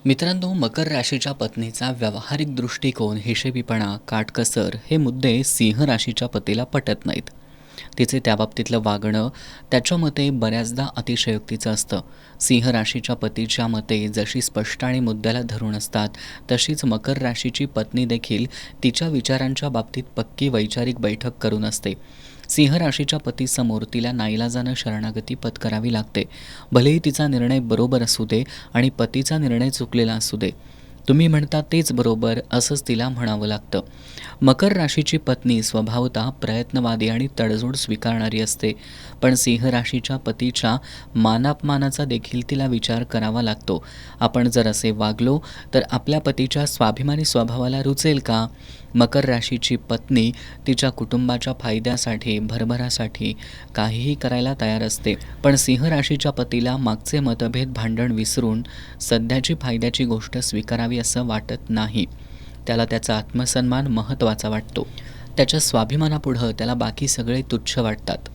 मित्रांनो, मकर राशीच्या पत्नीचा व्यावहारिक दृष्टिकोन, हिशेबीपणा, काटकसर हे मुद्दे सिंह राशीच्या पतीला पटत नाहीत. तिचे त्याबाबतीतलं वागणं त्याच्या मते बऱ्याचदा अतिशयोक्तीचं असतं. सिंह राशीच्या पतीच्या मते जशी स्पष्ट आणि मुद्द्याला धरून असतात, तशीच मकर राशीची पत्नी देखील तिच्या विचारांच्या बाबतीत पक्की वैचारिक बैठक करून असते. सिंह राशीच्या पतीसमोर तिला नाईलाजानं शरणागती पत्करावी लागते, भलेही तिचा निर्णय बरोबर असू दे आणि पतीचा निर्णय चुकलेला असू दे. तुम्ही म्हणता तेच बरोबर असंच तिला म्हणावं लागतं. मकर राशीची पत्नी स्वभावतः प्रयत्नवादी आणि तडजोड स्वीकारणारी असते, पण सिंह राशीच्या पतीच्या मानापमानाचा देखील तिला विचार करावा लागतो. आपण जर असे वागलो तर आपल्या पतीच्या स्वाभिमानी स्वभावाला रुचेल का? मकर राशीची पत्नी तिच्या कुटुंबाच्या फायद्यासाठी, भरभरासाठी काहीही करायला तयार असते, पण सिंह राशीच्या पतीला मागचे मतभेद, भांडण विसरून सध्याची फायद्याची गोष्ट स्वीकारावी असं वाटत नाही. त्याला त्याचा आत्मसन्मान महत्त्वाचा वाटतो. त्याच्या स्वाभिमानापुढं त्याला बाकी सगळे तुच्छ वाटतात.